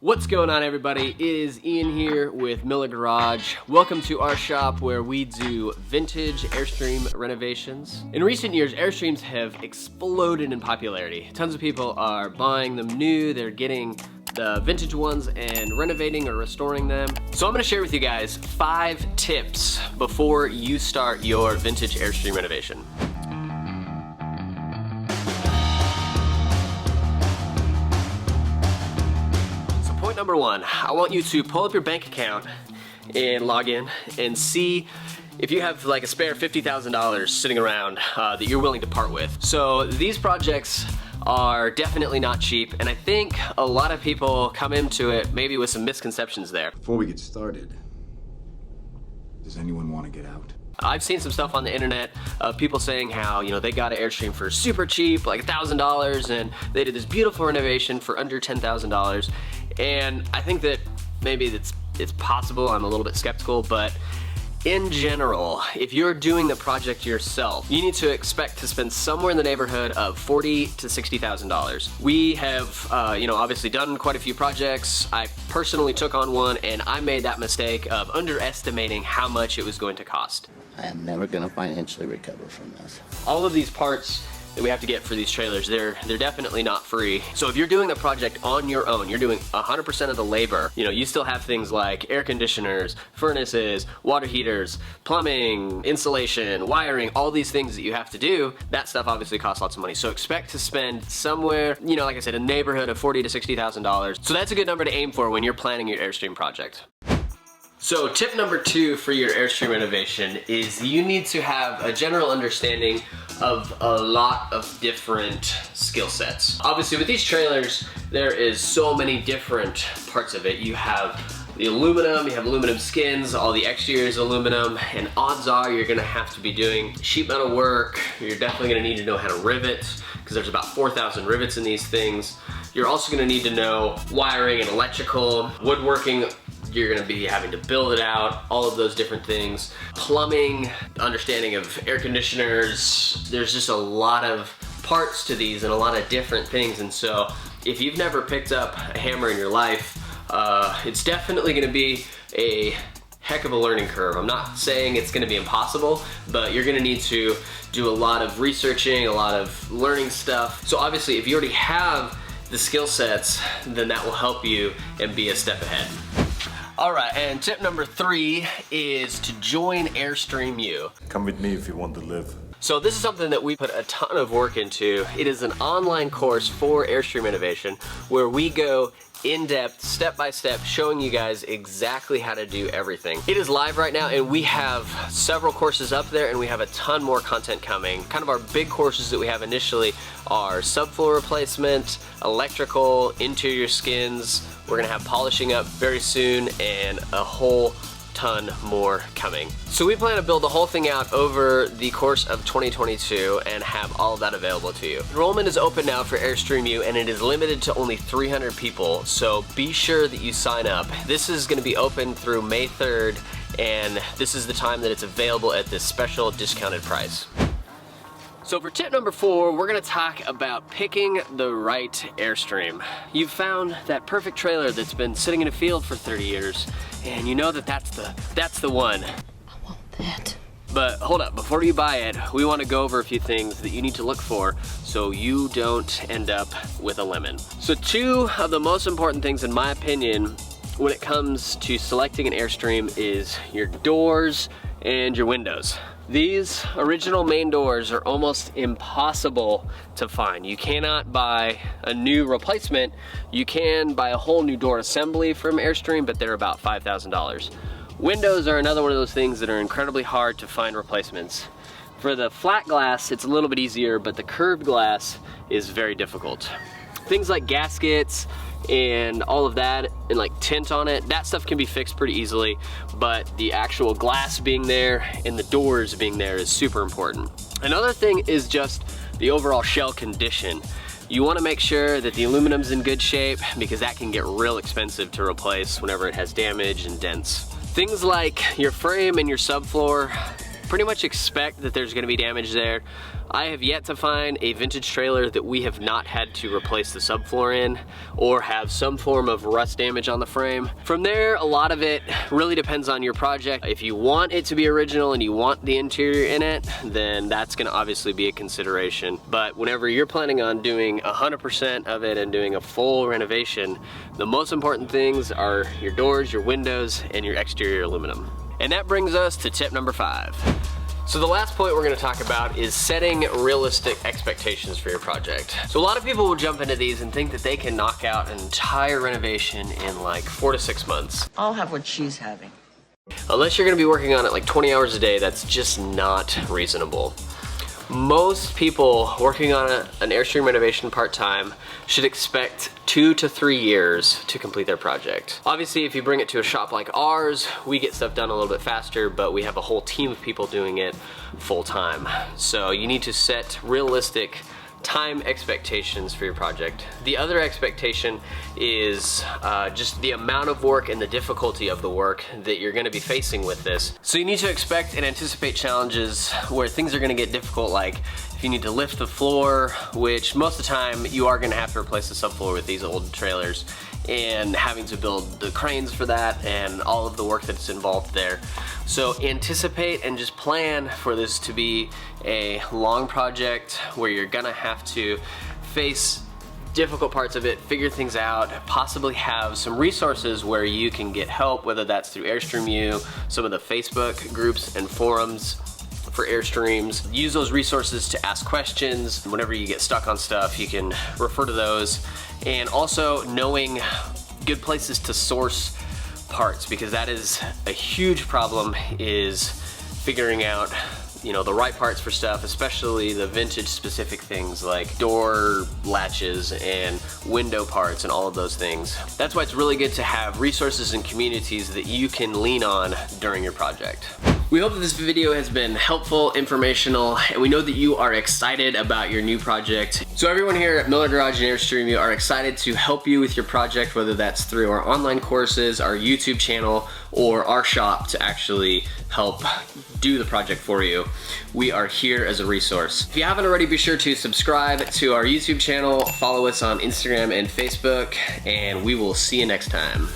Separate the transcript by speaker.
Speaker 1: What's going on, everybody? It is Ian here with Miller Garage. Welcome to our shop where we do vintage Airstream renovations. In recent years, Airstreams have exploded in popularity. Tons of people are buying them new, they're getting the vintage ones and renovating or restoring them. So I'm gonna share with you guys 5 tips before you start your vintage Airstream renovation. Point number 1, I want you to pull up your bank account and log in and see if you have like a spare $50,000 sitting around that you're willing to part with. So these projects are definitely not cheap, and I think a lot of people come into it maybe with some misconceptions there.
Speaker 2: Before we get started, does anyone want to get out?
Speaker 1: I've seen some stuff on the internet of people saying how, you know, they got an Airstream for super cheap, like $1,000, and they did this beautiful renovation for under $10,000. And I think that maybe it's possible. I'm a little bit skeptical, but in general, if you're doing the project yourself, you need to expect to spend somewhere in the neighborhood of $40,000 to $60,000. We have, obviously done quite a few projects. I personally took on one, and I made that mistake of underestimating how much it was going to cost.
Speaker 3: I am never going to financially recover from this.
Speaker 1: All of these parts that we have to get for these trailers, they're definitely not free. So if you're doing the project on your own, you're doing 100% of the labor, you still have things like air conditioners, furnaces, water heaters, plumbing, insulation, wiring, all these things that you have to do. That stuff obviously costs lots of money. So expect to spend somewhere, like I said, a neighborhood of $40,000 to $60,000. So that's a good number to aim for when you're planning your Airstream project. So tip number 2 for your Airstream renovation is you need to have a general understanding of a lot of different skill sets. Obviously with these trailers, there is so many different parts of it. You have the aluminum, you have aluminum skins, all the exterior is aluminum, and odds are you're gonna have to be doing sheet metal work. You're definitely gonna need to know how to rivet, because there's about 4,000 rivets in these things. You're also gonna need to know wiring and electrical, woodworking. You're gonna be having to build it out, all of those different things. Plumbing, understanding of air conditioners. There's just a lot of parts to these and a lot of different things. And so if you've never picked up a hammer in your life, it's definitely gonna be a heck of a learning curve. I'm not saying it's gonna be impossible, but you're gonna need to do a lot of researching, a lot of learning stuff. So obviously if you already have the skill sets, then that will help you and be a step ahead. All right, and tip number 3 is to join Airstream U.
Speaker 4: Come with me if you want to live.
Speaker 1: So this is something that we put a ton of work into. It is an online course for Airstream Renovation where we go in-depth, step-by-step, showing you guys exactly how to do everything. It is live right now, and we have several courses up there, and we have a ton more content coming. Kind of our big courses that we have initially are subfloor replacement, electrical, interior skins. We're gonna have polishing up very soon, and a whole ton more coming. So we plan to build the whole thing out over the course of 2022 and have all of that available to you. Enrollment is open now for Airstream U, and it is limited to only 300 people, so be sure that you sign up. This is going to be open through May 3rd, and this is the time that it's available at this special discounted price. So for tip number 4, we're gonna talk about picking the right Airstream. You've found that perfect trailer that's been sitting in a field for 30 years, and you know that that's the one.
Speaker 3: I want that.
Speaker 1: But hold up, before you buy it, we wanna go over a few things that you need to look for so you don't end up with a lemon. So 2 of the most important things, in my opinion, when it comes to selecting an Airstream is your doors and your windows. These original main doors are almost impossible to find. You cannot buy a new replacement. You can buy a whole new door assembly from Airstream, but they're about $5,000. Windows are another one of those things that are incredibly hard to find replacements. For the flat glass, it's a little bit easier, but the curved glass is very difficult. Things like gaskets and all of that, and like tint on it, that stuff can be fixed pretty easily, but the actual glass being there and the doors being there is super important. Another thing is just the overall shell condition. You want to make sure that the aluminum's in good shape, because that can get real expensive to replace whenever it has damage and dents. Things like your frame and your subfloor, pretty much expect that there's gonna be damage there. I have yet to find a vintage trailer that we have not had to replace the subfloor in or have some form of rust damage on the frame. From there, a lot of it really depends on your project. If you want it to be original and you want the interior in it, then that's gonna obviously be a consideration. But whenever you're planning on doing 100% of it and doing a full renovation, the most important things are your doors, your windows, and your exterior aluminum. And that brings us to tip number 5. So the last point we're gonna talk about is setting realistic expectations for your project. So a lot of people will jump into these and think that they can knock out an entire renovation in like 4 to 6 months.
Speaker 5: I'll have what she's having.
Speaker 1: Unless you're gonna be working on it like 20 hours a day, that's just not reasonable. Most people working on an Airstream renovation part-time should expect 2 to 3 years to complete their project. Obviously, if you bring it to a shop like ours, we get stuff done a little bit faster, but we have a whole team of people doing it full-time. So you need to set realistic time expectations for your project. The other expectation is just the amount of work and the difficulty of the work that you're gonna be facing with this. So you need to expect and anticipate challenges where things are gonna get difficult, like if you need to lift the floor, which most of the time you are gonna have to replace the subfloor with these old trailers, and having to build the cranes for that and all of the work that's involved there. So anticipate and just plan for this to be a long project where you're gonna have to face difficult parts of it, figure things out, possibly have some resources where you can get help, whether that's through Airstream U, some of the Facebook groups and forums for Airstreams. Use those resources to ask questions. Whenever you get stuck on stuff, you can refer to those. And also knowing good places to source parts, because that is a huge problem, is figuring out the right parts for stuff, especially the vintage specific things like door latches and window parts and all of those things. That's why it's really good to have resources and communities that you can lean on during your project. We hope that this video has been helpful, informational, and we know that you are excited about your new project. So everyone here at Miller Garage and Airstream, you are excited to help you with your project, whether that's through our online courses, our YouTube channel, or our shop to actually help do the project for you. We are here as a resource. If you haven't already, be sure to subscribe to our YouTube channel, follow us on Instagram and Facebook, and we will see you next time.